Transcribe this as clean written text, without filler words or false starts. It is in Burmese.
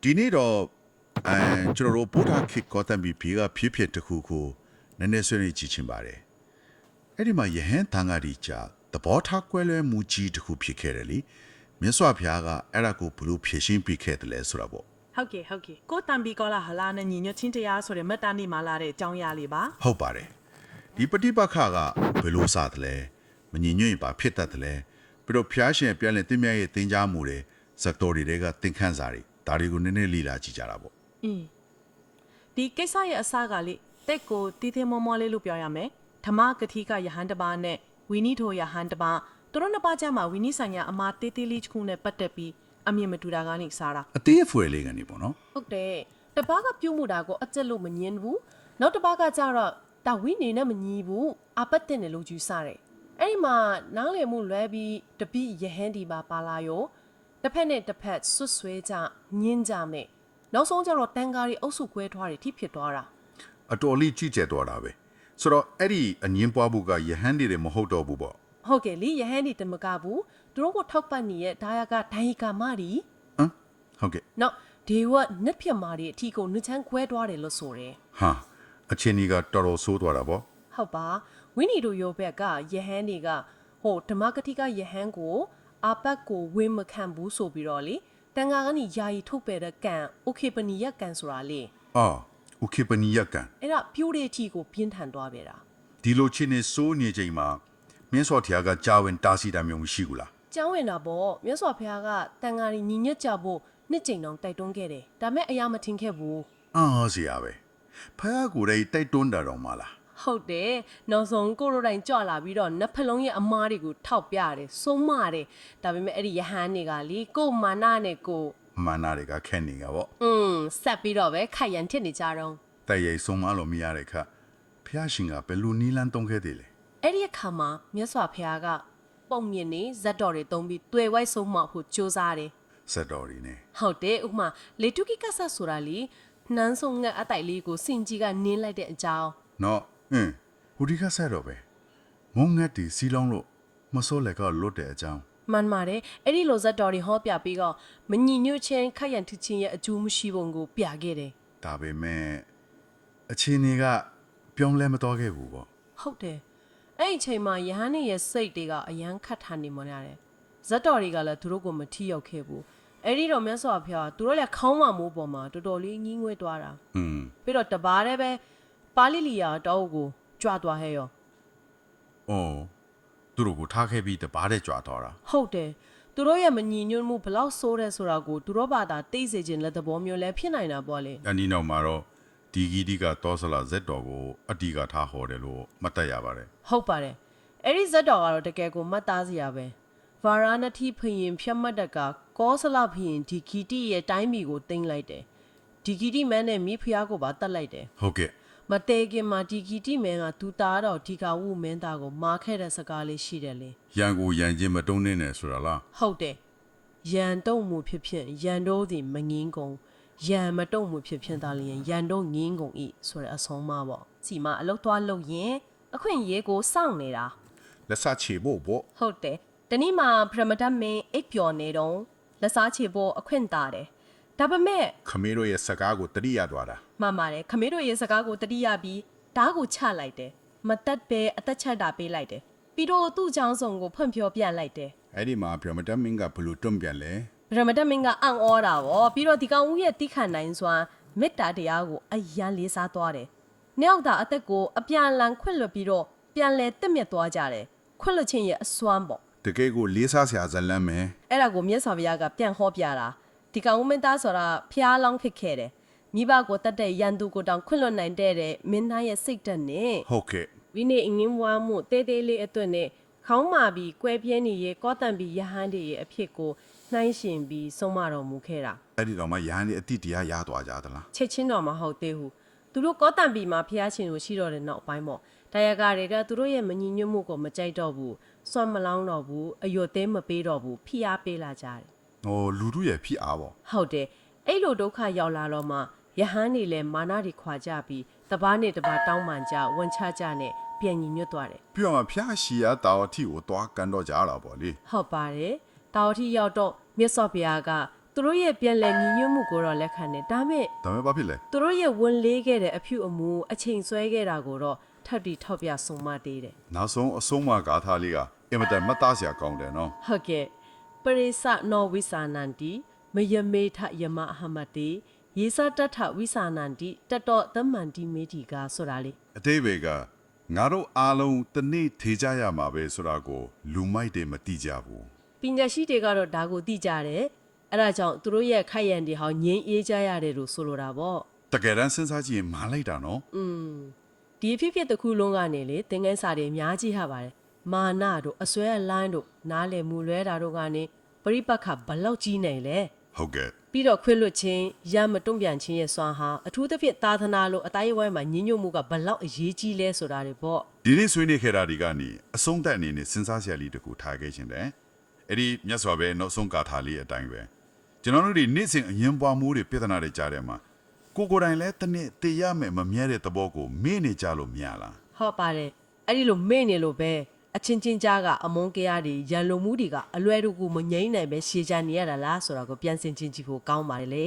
ဒီနေ့တော့ကျွန်တော်တို့ဗုဒ္ဓခေတ်ကောတံဘီဖေကဖြစ်တစ်ခုကိုနည်းနည်းဆွေးနွေးကြည့်ချင်ပါတယ်အဲ့ဒီမှာယဟန်တန်ဃာဒီကြသဘောထားကွဲလွဲမှုကြီးတစ်ခုဖြစ်ခဲ့တယ်လေမြတ်စွာဘုရားကအဲ့ဒါကိုဘလို့ဖြေရှင်းပြခဲ့တယ်လဲဆိုတာပေါ့ဟုတ်ကဲ့ကိုတံဘီကောလာဟလာနဲ့ညီညွတ်ချင်းတရားဆိုတဲ့မတ်တာနေမှာလာတဲ့အကြောင်းအရာလေးပါဟုတ်ပါတယ်ဒီပฏิပတ်ခကဘယ်လိုစတယ်လဲမညီညွတ်ရင်ပါဖြစ်တတ်တယ်လဲပြီးတော့ဖျားရှင်ပြန်လည်တင်မြတ်ရဲ့တင် जा မှုတွေဇက်တော်တွေကသင်ခန်းစာတွေဒါတွေကိုနည်းနည်းလေ့လာကြည့်ကြတာပေါ့ဒီကိစ္စရဲ့အစကလေတက်ကိုတီးသေးမောမောလေးလို့ပြောရမယ်ဓမ္မကတိကယဟန်တပါနဲ့ဝီနီထိုယဟန်တပါသူတို့နှစ်ပါးကြမှာဝီနီဆိုင်ရာအမာတေးသေးလေးတစ်ခုနဲ့ပတ်သက်ပြီးအမြင်မတူတာကနေစားတာအသေးအဖွယ်လေးကနေပေါ့နော်ဟုတ်တယ်တပါးကပြုတ်မှုတာကိုအကျက်လို့မငင်းဘူးနောက်တပါးကကြတော့တာဝိနေနဲ့မညီဘူးအပတ်တင်တယ်လို့ယူဆတယ်အဲ့ဒီမှာနားလည်မှုလွဲပြီးတပိယဟန်ဒီပါလာရောတစ်ဖက်နဲ့တစ်ဖက်ဆွဆွဲကြညင်းကြမယ်နောက်ဆုံးကျတော့တန်ကားတွေအုပ်စုကွဲထွားတွေထိဖြစ်သွားတာအတော်လေးကြီးကျယ်သွားတာပဲဆိုတော့အဲ့ဒီအငင်းပွားဖို့ကယဟန်တွေမဟုတ်တော့ဘူးပေါ့ဟုတ်ကဲ့လေယဟန်တွေတမကဘူးသူတို့ကိုထောက်ပတ်နေတဲ့ဒါယကဒိုင်ကာမတွေဟုတ်ကဲ့နောက်ဒေဝနစ်ဖြစ်မာတွေအထီကိုနှချမ်းခွဲသွားတယ်လို့ဆိုတယ်ဟာအချင်းကြီးကတော်တော်ဆိုးသွားတာပေါ့ဟုတ်ပါဝိနီတို့ယောဘက်ကယဟန်တွေကဟိုဓမ္မကတိကယဟန်ကိုအာပတ်ကိုဝင်းမခံဘူးဆိုပြီးတော့လေတန်ဃာကနေယာယီထုတ်ပယ်တဲ့ကံโอเคပနီယကံဆိုတာလေโอเคပနီယကံအဲ့ဒါပြိုးတဲ့အထီကိုပြင်းထန်သွားပေတာဒီလိုချင်းနေစိုးနေချိန်မှာမင်းစော်ထျားကကြာဝင်တားစီတာမျိုးမရှိဘူးလားကျောင်းဝင်တာပေါ့မြတ်စွာဘုရားကတန်ဃာကြီးညီညွတ်ကြဖို့နှစ်ကြိမ်တောင်တိုက်တွန်းခဲ့တယ်ဒါမဲ့အရာမထင်ခဲ့ဘူးဆရာပဲဖះကိုယ်တိုင်တိုက်တွန်းတာတော့မလားဟုတ်တယ်နောက်ဆုံးကိုရိုတိုင်းကြွလာပြီးတော့နတ်ဖလုံးရဲ့အမားတွေကိုထောက်ပြတယ်ဆုံးမတယ်ဒါပေမဲ့အဲ့ဒီယဟန်တွေကလေကိုမာနနဲ့ကိုမာနတွေကခက်နေကြပေါ့ဆက်ပြီးတော့ပဲခိုက်ရန်ထစ်နေကြတော့တိုက်ရိုက်ဆုံးမလို့မရတဲ့ခါဖះရှင်ကဘယ်လိုနီးလန်းတုံးခဲ့သေးလဲအဲ့ဒီအခါမှာမြတ်စွာဘုရားကပုံမြင်နေဇက်တော်တွေတုံးပြီးတွေ့ဝိုက်ဆုံးမဖို့ကြိုးစားတယ်ဇက်တော်တွေနဲ့ဟုတ်တယ်ဥမာလေတုကိကဆဆိုတာလေနှမ်းဆုံးငတ်အတိုက်လေးကိုစင်ကြီးကနင်းလိုက်တဲ့အကြောင်းနော်ဟိုဒီကဆက်တော့ပဲငုံငတ်တီစီလောင်းလို့မစိုးလက်ကလွတ်တဲ့အကြောင်းမှန်ပါတယ်အဲ့ဒီလိုဇက်တော်တွေဟောပြပြီးတော့မညီညွတ်ခြင်းခိုက်ရန်ထချင်းရဲ့အကျိုးမရှိပုံကိုပြခဲ့တယ်ဒါပေမဲ့အချင်းတွေကပြောင်းလဲမတော်ခဲ့ဘူးပေါ့ဟုတ်တယ်အဲ့ဒီအချိန်မှာယဟန်ရဲ့စိတ်တွေကအယမ်းခတ်ထားနေမှရတယ်ဇက်တော်တွေကလည်းသူတို့ကိုမထီရောက်ခဲ့ဘူးအဲ့ဒီတော့မြတ်စွာဘုရားသူတို့လည်းခေါင်းမမိုးပေါ်မှာတော်တော်လေးငင်းငွေ့သွားတာပြီးတော့တပါးတည်းပဲပါဠိလီယာတောကိုကြွသွားဟဲ့ရောသူတို့ကိုထားခဲ့ပြီးတပါးတည်းကြွသွားတာဟုတ်တယ်သူတို့ရဲ့မညီညွတ်မှုဘလောက်ဆိုးတယ်ဆိုတာကိုသူတို့ဘာသာသိစေခြင်းလက်သဘောမျိုးလည်းဖြစ်နိုင်တာပေါ့လေအနီးနောက်မှာတော့ဒီဂီဒီကတောဆလာဇက်တော်ကိုအတီးကထားဟောတယ်လို့မှတ်တတ်ရပါတယ်ဟုတ်ပါတယ်အဲ့ဒီဇက်တော်ကတော့တကယ်ကိုမှတ်သားစရာပဲဗာရာဏသီဖယင်ဖြတ်မှတ်တက်ကကောဆလဖယင်ဒီဂီတီရဲ့တိုင်းပြည်ကိုတင်လိုက်တယ်ဒီဂီတီမန်းနဲ့မိဖုရားကိုပါတတ်လိုက်တယ်ဟုတ်ကဲ့မတေခင်မှာဒီဂီတီမန်းကသူသားတော်ဒီကာဝုမင်းသားကိုမားခဲ့တဲ့စကားလေးရှိတယ်လေရန်ကိုရန်ချင်းမတုံးနေနဲ့ဆိုတာလားဟုတ်တယ်ရန်တုံမှုဖြစ်ဖြစ်ရန်တို့သည်မငင်းကုန်ရန်မတုံမှုဖြစ်ဖြစ်သားလျင်ရန်တို့ငင်းကုန်ဤဆိုတဲ့အဆုံးမပေါ့စီမအလုတ်သွားလို့ရင်အခွင့်ရေးကိုစောင့်နေတာလက်စားချေဖို့ပေါ့ဟုတ်တယ်တနေ့မှာပရမဒတ်မင်းအိပ်ပျော်နေတော့လက်စားချေဖို့အခွင့်တာတယ်ဒါပေမဲ့ခမေတို့ရဲ့စကားကိုတတိယသွားတာမှန်ပါတယ်ခမေတို့ရဲ့စကားကိုတတိယပြီးဓာတ်ကိုချလိုက်တယ်မတက်ပဲအသက်ချက်တာပေးလိုက်တယ်ပြီးတော့သူ့ချောင်းစုံကိုဖွင့်ဖြောပြန်လိုက်တယ်အဲ့ဒီမှာပရမဒတ်မင်းကဘလို့တွန့်ပြန်လဲပရမဒတ်မင်းကအံ့ဩတာဗောပြီးတော့ဒီကောင်ဦးရဲ့တိခတ်နိုင်စွာမေတ္တာတရားကိုအယံလေးစားသွားတယ်နောက်တာအသက်ကိုအပြန်လန်ခွင့်လွှတ်ပြီးတော့ပြန်လဲတက်မြက်သွားကြတယ်ခွင့်လွှတ်ခြင်းရဲ့အစွမ်းပေါ့တကယ်ကိုလေးစားစရာဇလန်းမယ်အဲ့ဒါကိုမြတ်စွာဘုရားကပြန်ဟောပြတာဒီကောင်မင်းသားဆိုတာဖျားလောင်းဖြစ်ခဲ့တယ်မိဘကိုတတ်တဲ့ရန်သူကိုတောင်ခွင့်လွှတ်နိုင်တဲ့မင်းသားရဲ့စိတ်ဓာတ်နဲ့ဟုတ်ကဲ့ဝိနည်းအငင်းဝါမှုတဲတဲလေးအတွင်းနဲ့ခေါင်းမာပြီးကွဲပြဲနေရဲ့ကောတန်ပြီးယဟန်တွေရဲ့အဖြစ်ကိုနှိုင်းရှင်ပြီးဆုံးမတော်မူခဲ့တာအဲ့ဒီတော့မှယဟန်တွေအတိတရားရသွားကြသလားချက်ချင်းတော့မဟုတ်သေးဘူးသူတို့ကောတန်ပြီးမှာဖျားရှင်ကိုရှိတော့တဲ့နောက်ပိုင်းပေါ့တရားကားတွေကသူတို့ရဲ့မညီညွတ်မှုကိုမကြိုက်တော့ဘူးစွမ်းမလောင်းတော့ဘူးအယွတ်သေးမပေးတော့ဘူးဖိအားပေးလာကြတယ်လူတို့ရဲ့ဖိအားပေါ့ဟုတ်တယ်အဲ့လိုဒုက္ခရောက်လာတော့မှယဟန်တွေလည်းမာနတွေခွာကြပြီးတပားနဲ့တပားတောင်းပန်ကြဝန်ချကြနဲ့ပြန်ညီညွတ်သွားတယ်ပြီးတော့ဖျားရှီရတာဝတိကိုသွားကန်တော့ကြတာပေါ့လေဟုတ်ပါတယ်တာဝတိရောက်တော့မြတ်စွာဘုရားကသူ သူတို့ရဲ့ပြန်လည်ညီညွတ်မှုကိုတော့လက်ခံတယ်ဒါမဲ့ ဒါမဲ့ဘာဖြစ်လဲ သူတို့ရဲ့ဝန်လေးခဲ့တဲ့အဖြူအမူအချိန်ဆွဲခဲ့တာကိုတော့ထပ်ပြီးထောက်ပြဆုံးမသေးတယ် နောက်ဆုံးအဆုံးအမဂါထာလေးကအင်မတန်မှတ်သားစရာကောင်းတယ်နော် ဟုတ်ကဲ့ပရိသနောဝိစာနန္တိမယမေထယမအဟမတေယေသတထဝိစာနန္တိတတောသမန္တိမေတိကာဆိုတာလေ အတိဘယ်ကငါတို့အားလုံးတနေ့ထေကြရမှာပဲဆိုတာကိုလူမိုက်တွေမတိကြဘူး ပညာရှိတွေကတော့ဒါကိုသိကြတယ်အဲ့ဒါကြောင့်သူတို့ရဲ့ခိုက်ရန်တွေဟောင်းငြင်းအေးကြရတယ်လို့ဆိုလိုတာပေါ့ တကယ်တမ်းစဉ်းစားကြည့်ရင်မာလိုက်တာနော် ဒီအဖြစ်ဖြစ်တစ်ခုလုံးကနေလေသင်္ကန်းစာတွေအများကြီးဟာပါတယ်မာနတို့အစွဲအလန်းတို့နားလည်မှုလွဲတာတို့ကနေပရိပတ်ခဘလောက်ကြီးနေလဲ ဟုတ်ကဲ့ ပြီးတော့ခွင့်လွတ်ခြင်းရမတုံ့ပြန်ခြင်းရဲ့စွမ်းဟာအထူးသဖြင့်သာသနာလိုအတိုင်းအဝိုင်းမှာညီညွတ်မှုကဘလောက်အရေးကြီးလဲဆိုတာတွေပေါ့ ဒီနေ့ဆွေးနွေးခဲ့တာဒီကနေအဆုံးသက်အနေနဲ့စဉ်းစားစရာလေးတစ်ခုထားခဲ့ခြင်းတယ်အဲ့ဒီမြတ်စွာဘုရားနောက်ဆုံးဂါထာလေးအတိုင်းပဲကျွန်တော်တို့ဒီနေ့စဉ်အငင်းပွားမှုတွေပြဿနာတွေကြားထဲမှာကိုယ်တိုင်လဲတစ်နေ့တည်ရမယ်မမြဲတဲ့သဘောကိုမေ့နေကြလို့မရလား ဟုတ်ပါတယ်အဲ့ဒီလိုမေ့နေလို့ပဲအချင်းချင်းကြားကအမုန်းတရားတွေရန်လိုမှုတွေကအလွယ်တကူမငြိမ့်နိုင်ပဲရှေ့ချနေရတာလားဆိုတာကိုပြန်ဆင်ချင်းကြည့်ဖို့ကောင်းပါတယ်လေ